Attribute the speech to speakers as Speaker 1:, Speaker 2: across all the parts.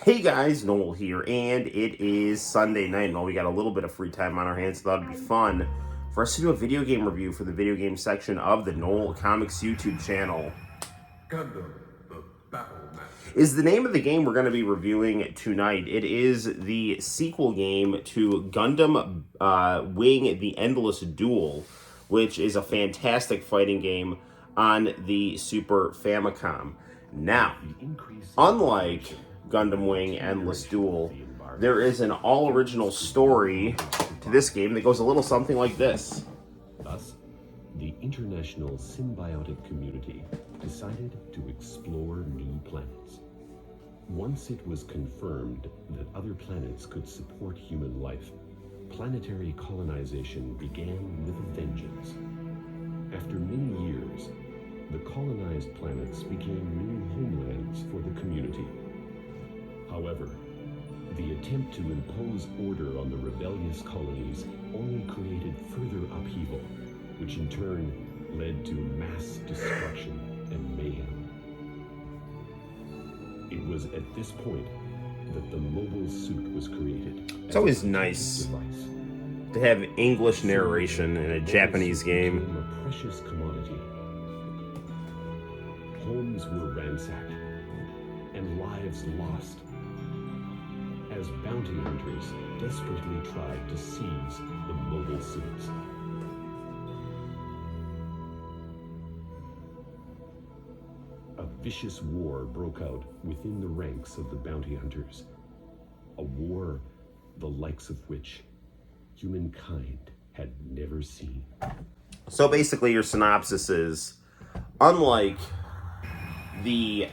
Speaker 1: Hey guys, Noel here, and it is Sunday night, and we got a little bit of free time on our hands, so thought it'd be fun for us to do a video game review for the video game section of the Noel Comics YouTube channel.
Speaker 2: Gundam, the Battle Master.
Speaker 1: Is the name of the game we're going to be reviewing tonight. It is the sequel game to Gundam Wing the Endless Duel, which is a fantastic fighting game on the Super Famicom. Now, unlike Gundam Wing Endless Duel, there is an all-original story to this game that goes a little something like this.
Speaker 3: Thus, the international symbiotic community decided to explore new planets. Once it was confirmed that other planets could support human life, planetary colonization began with a vengeance. After many years, the colonized planets became new homelands for the community. However, the attempt to impose order on the rebellious colonies only created further upheaval, which in turn led to mass destruction and mayhem. It was at this point that the mobile suit was created.
Speaker 1: It's always nice to have English narration in a Japanese game.
Speaker 3: A precious commodity. Homes were ransacked and lives lost as bounty hunters desperately tried to seize the mobile suits. A vicious war broke out within the ranks of the bounty hunters. A war the likes of which humankind had never seen.
Speaker 1: So basically your synopsis is, unlike the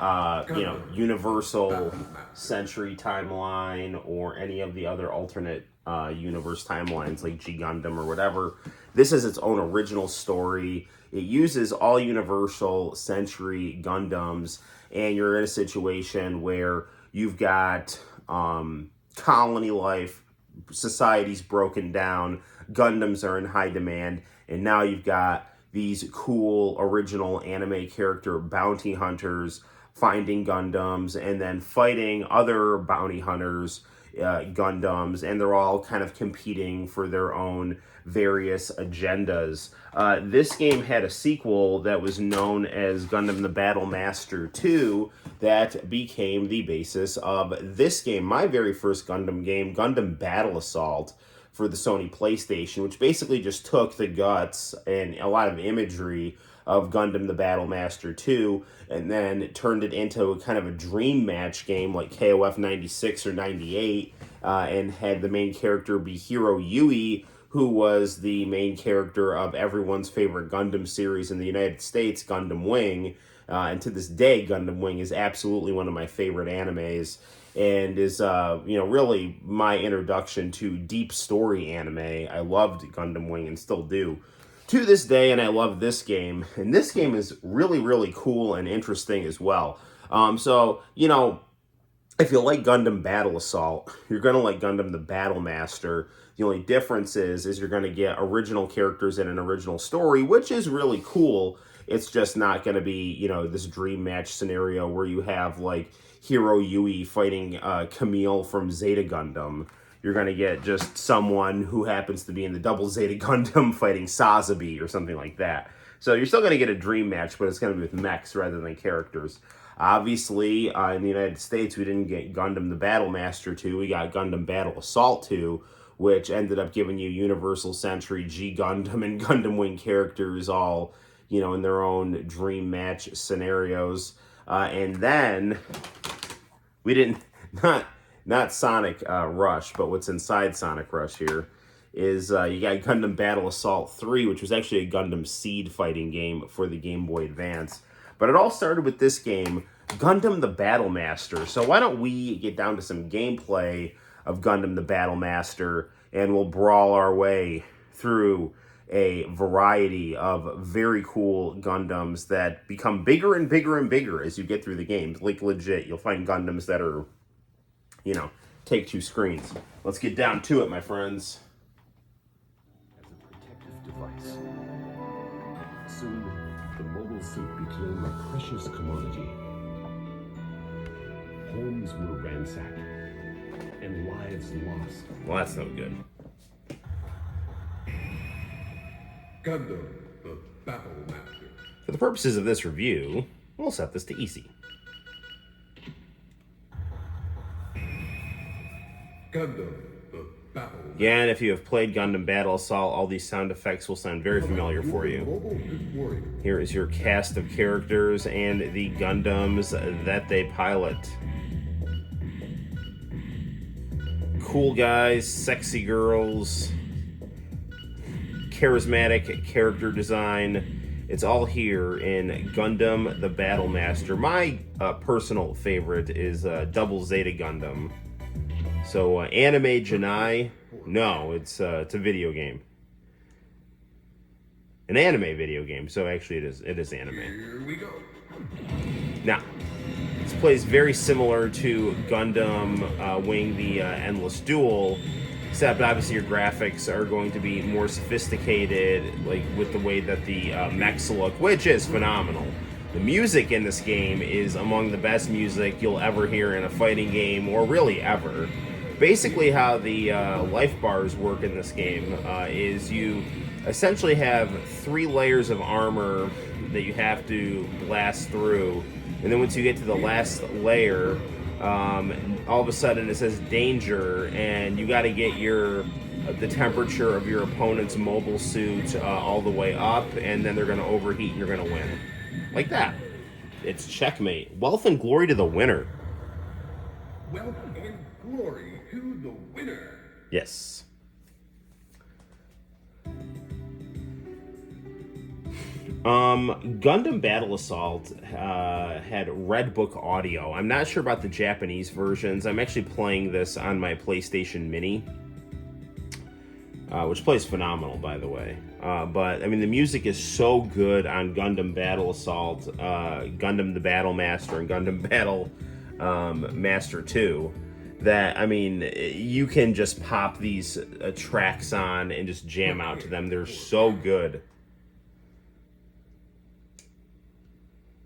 Speaker 1: Universal Century timeline or any of the other alternate universe timelines like G Gundam or whatever, this is its own original story. It uses all Universal Century Gundams, and you're in a situation where you've got colony life, society's broken down, Gundams are in high demand, and now you've got these cool original anime character bounty hunters finding Gundams and then fighting other bounty hunters, Gundams, and they're all kind of competing for their own various agendas. This game had a sequel that was known as Gundam the Battle Master 2 that became the basis of this game, my very first Gundam game, Gundam Battle Assault, for the Sony PlayStation, which basically just took the guts and a lot of imagery of Gundam the Battle Master 2 and then turned it into a kind of a dream match game like KOF 96 or 98 and had the main character be Hero Yui, who was the main character of everyone's favorite Gundam series in the United States, Gundam Wing. And to this day, Gundam Wing is absolutely one of my favorite animes and is, really my introduction to deep story anime. I loved Gundam Wing and still do to this day, and I love this game. And this game is really, really cool and interesting as well. If you like Gundam Battle Assault, you're going to like Gundam the Battle Master. The only difference is you're going to get original characters in an original story, which is really cool. It's just not going to be, this dream match scenario where you have, like, Hero Yui fighting Camille from Zeta Gundam. You're going to get just someone who happens to be in the Double Zeta Gundam fighting Sazabi or something like that. So you're still going to get a dream match, but it's going to be with mechs rather than characters. Obviously, in the United States, we didn't get Gundam the Battle Master 2. We got Gundam Battle Assault 2, which ended up giving you Universal Century, G Gundam, and Gundam Wing characters all, in their own dream match scenarios. And then we didn't, not Sonic Rush, but what's inside Sonic Rush here is you got Gundam Battle Assault 3, which was actually a Gundam Seed fighting game for the Game Boy Advance. But it all started with this game, Gundam the Battle Master. So why don't we get down to some gameplay of Gundam the Battle Master, and we'll brawl our way through a variety of very cool Gundams that become bigger and bigger and bigger as you get through the games. Like, legit, you'll find Gundams that are, take two screens. Let's get down to it, my friends.
Speaker 3: As a protective device. Soon, the mobile suit became a precious commodity. homes were ransacked, and lives lost.
Speaker 1: Well, that's no good.
Speaker 2: Gundam, the Battle Master.
Speaker 1: For the purposes of this review, we'll set this to easy.
Speaker 2: Gundam, the Battle Master.
Speaker 1: Yeah, and if you have played Gundam Battle Assault, all these sound effects will sound very familiar for you.
Speaker 2: Mobile Nuke Warrior.
Speaker 1: Here is your cast of characters and the Gundams that they pilot. Cool guys, sexy girls, charismatic character design. It's all here in Gundam the Battle Master. My personal favorite is Double Zeta Gundam. So Anime Janai, no, it's a video game. An anime video game, so actually it is anime.
Speaker 2: Here we go.
Speaker 1: Now, this plays very similar to Gundam Wing the Endless Duel, except obviously your graphics are going to be more sophisticated, like with the way that the mechs look, which is phenomenal. The music in this game is among the best music you'll ever hear in a fighting game, or really ever. Basically how the life bars work in this game is you essentially have 3 layers of armor that you have to blast through, and then once you get to the last layer, all of a sudden it says danger, and you got to get the temperature of your opponent's mobile suit all the way up, and then they're going to overheat and you're going to win. Like that. It's checkmate. Wealth and glory to the winner.
Speaker 2: Wealth and glory to the winner.
Speaker 1: Yes. Gundam Battle Assault had Red Book audio. I'm not sure about the Japanese versions. I'm actually playing this on my PlayStation Mini, which plays phenomenal, by the way. But, I mean, the music is so good on Gundam Battle Assault, Gundam the Battle Master, and Gundam Battle Master 2, that, I mean, you can just pop these tracks on and just jam out to them. They're so good.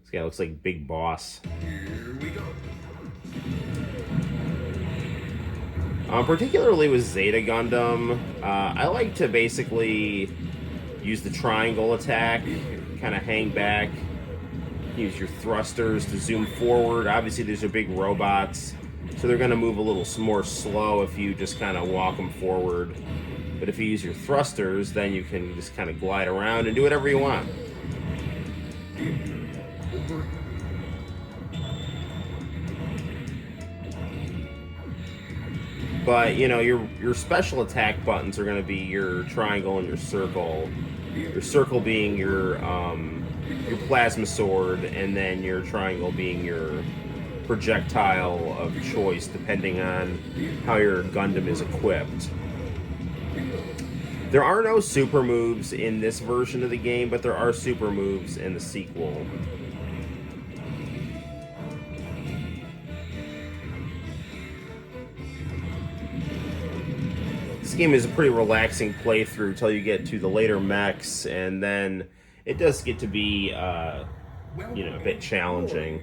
Speaker 1: This guy looks like Big Boss.
Speaker 2: Here we go.
Speaker 1: Particularly with Zeta Gundam, I like to basically use the triangle attack, kind of hang back, use your thrusters to zoom forward. Obviously, these are big robots, so they're going to move a little more slow if you just kind of walk them forward. But if you use your thrusters, then you can just kind of glide around and do whatever you want. But, you know, your special attack buttons are going to be your triangle and your circle. Your circle being your plasma sword, and then your triangle being your projectile of choice, depending on how your Gundam is equipped. There are no super moves in this version of the game, but there are super moves in the sequel. This game is a pretty relaxing playthrough until you get to the later mechs, and then it does get to be, a bit challenging.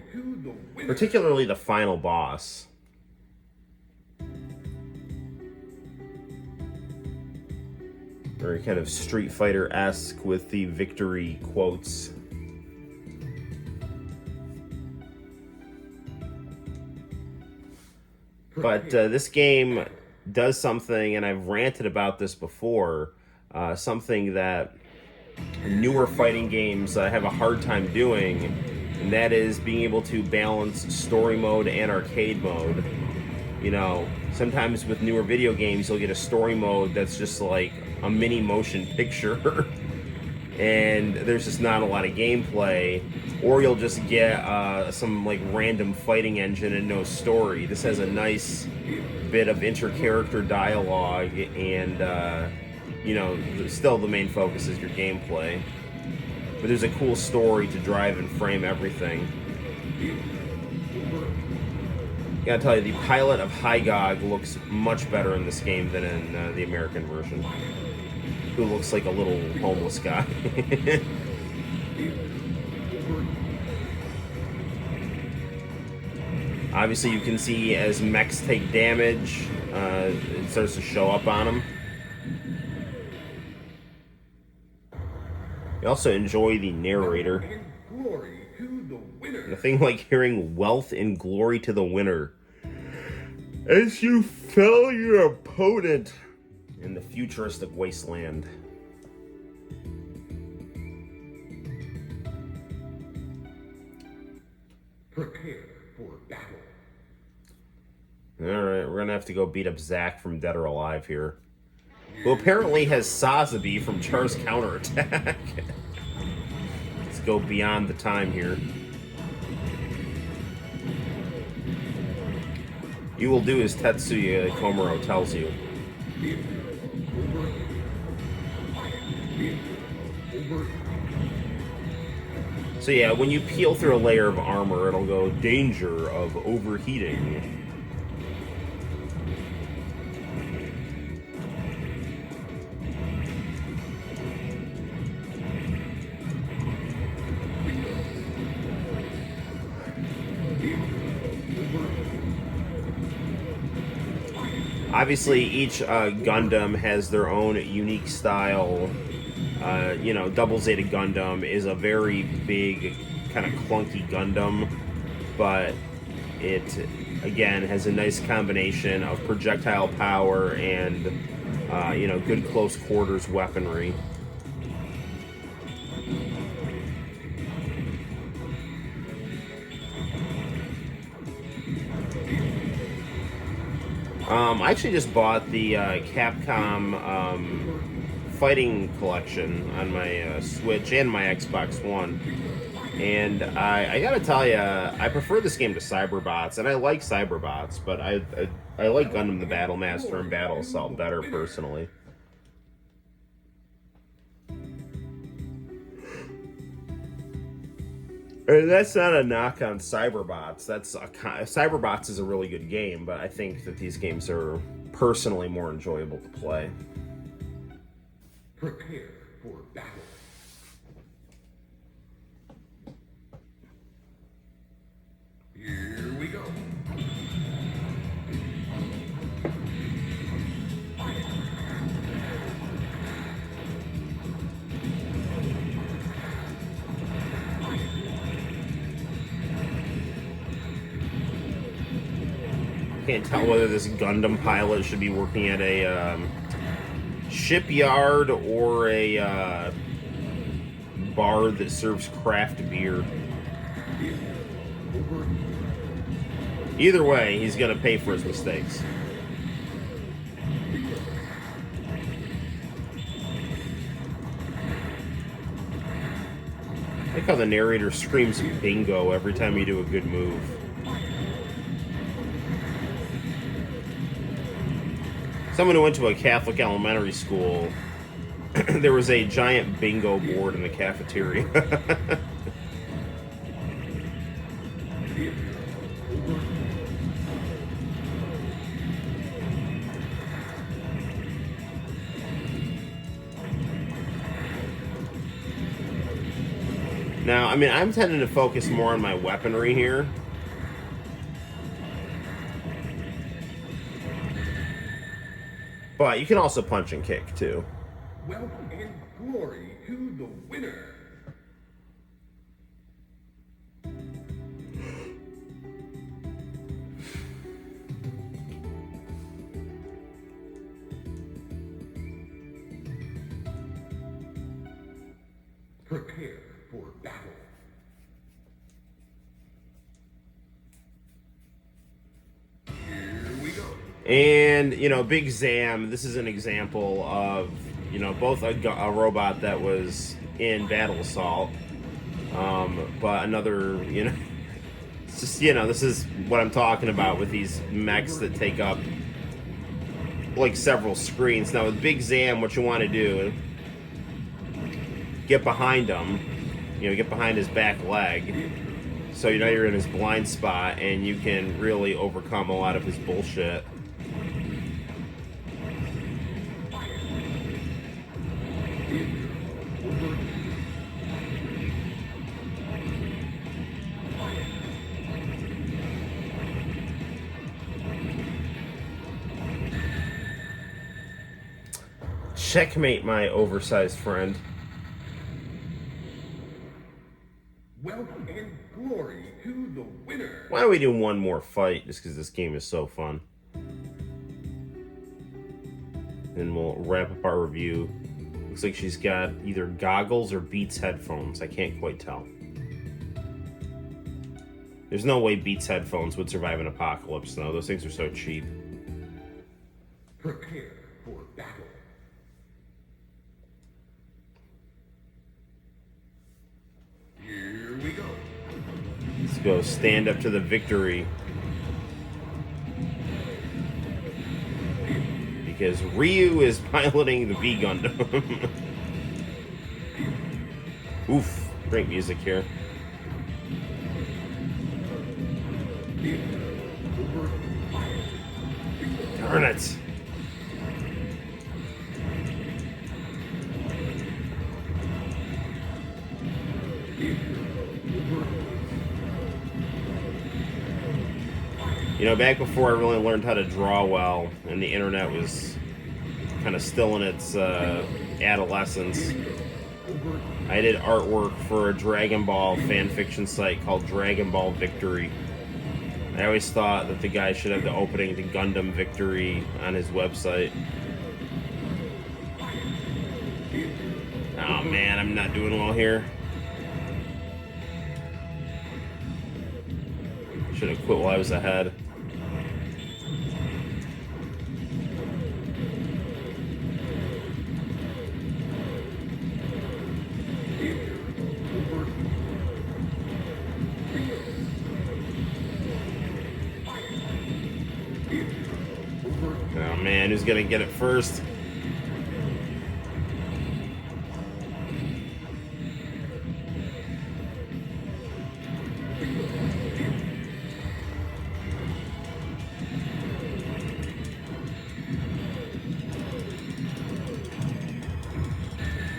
Speaker 1: Particularly the final boss. Very kind of Street Fighter-esque with the victory quotes. But this game does something, and I've ranted about this before, something that newer fighting games have a hard time doing, and that is being able to balance story mode and arcade mode. You know, sometimes with newer video games, you'll get a story mode that's just like a mini motion picture, and there's just not a lot of gameplay, or you'll just get some like random fighting engine and no story. This has a nice bit of inter-character dialogue, and still the main focus is your gameplay, but there's a cool story to drive and frame everything. Gotta tell you, the pilot of Hygog looks much better in this game than in the American version, who looks like a little homeless guy. Obviously, you can see as mechs take damage, it starts to show up on them. You also enjoy the narrator.
Speaker 2: And glory to the winner.
Speaker 1: Nothing like hearing wealth and glory to the winner as you fell your opponent in the futuristic wasteland.
Speaker 2: Prepare for battle.
Speaker 1: Alright, we're gonna have to go beat up Zack from Dead or Alive here, who apparently has Sazabi from Char's counterattack. Let's go beyond the time here. You will do as Tetsuya Komuro tells you. So yeah, when you peel through a layer of armor, it'll go danger of overheating. Obviously, each Gundam has their own unique style. You know, Double Zeta Gundam is a very big, kind of clunky Gundam, but it, again, has a nice combination of projectile power and, you know, good close quarters weaponry. I actually just bought the Capcom fighting collection on my Switch and my Xbox One, and I gotta tell you, I prefer this game to Cyberbots, and I like Cyberbots, but I like Gundam the Battle Master and Battle Assault better personally. And that's not a knock on Cyberbots. Cyberbots is a really good game, but I think that these games are personally more enjoyable to play.
Speaker 2: Prepare for battle. Here we go.
Speaker 1: Can't tell whether this Gundam pilot should be working at a shipyard or a bar that serves craft beer. Either way, he's gonna pay for his mistakes. I like how the narrator screams bingo every time you do a good move. Someone who went to a Catholic elementary school, there was a giant bingo board in the cafeteria. Now, I mean, I'm tending to focus more on my weaponry here. But you can also punch and kick, too.
Speaker 2: Wealth and glory to the winner. Prepare for battle. Here we go.
Speaker 1: And, you know, Big Zam, this is an example of, you know, both a robot that was in Battle Assault, but another, you know, it's just, you know, this is what I'm talking about with these mechs that take up, like, several screens. Now, with Big Zam, what you want to do, get behind him, you know, get behind his back leg, so you know you're in his blind spot, and you can really overcome a lot of his bullshit. Checkmate, my oversized friend.
Speaker 2: Wealth and glory to the winner.
Speaker 1: Why don't we do one more fight, just because this game is so fun. Then we'll wrap up our review. Looks like she's got either goggles or Beats headphones. I can't quite tell. There's no way Beats headphones would survive an apocalypse, though. Those things are so cheap.
Speaker 2: Prepare for battle. Here we go.
Speaker 1: Let's go stand up to the victory. Because Ryu is piloting the V Gundam. Oof, great music here. Darn it. You know, back before I really learned how to draw well, and the internet was kind of still in its adolescence, I did artwork for a Dragon Ball fan fiction site called Dragon Ball Victory. I always thought that the guy should have the opening to Gundam Victory on his website. Oh man, I'm not doing well here. Should have quit while I was ahead. Oh man, who's gonna get it first?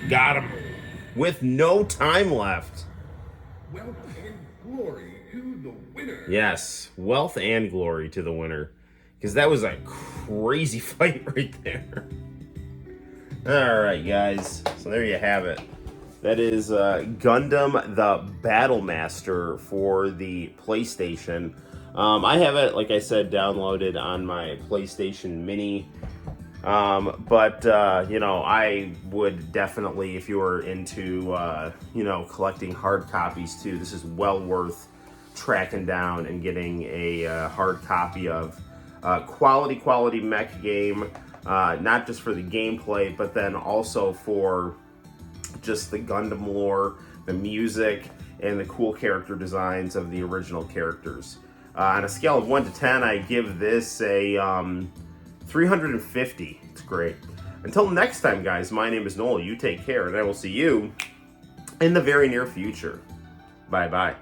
Speaker 1: Got him. With no time left.
Speaker 2: Wealth and glory to the winner.
Speaker 1: Yes, wealth and glory to the winner. Because that was a crazy fight right there. Alright, guys. So there you have it. That is Gundam the Battle Master for the PlayStation. I have it, like I said, downloaded on my PlayStation Mini. You know, I would definitely, if you were into, you know, collecting hard copies too, this is well worth tracking down and getting a hard copy of. Quality mech game, not just for the gameplay, but then also for just the Gundam lore, the music, and the cool character designs of the original characters. On a scale of 1 to 10, I give this a 350. It's great. Until next time, guys, my name is Noel. You take care, and I will see you in the very near future. Bye-bye.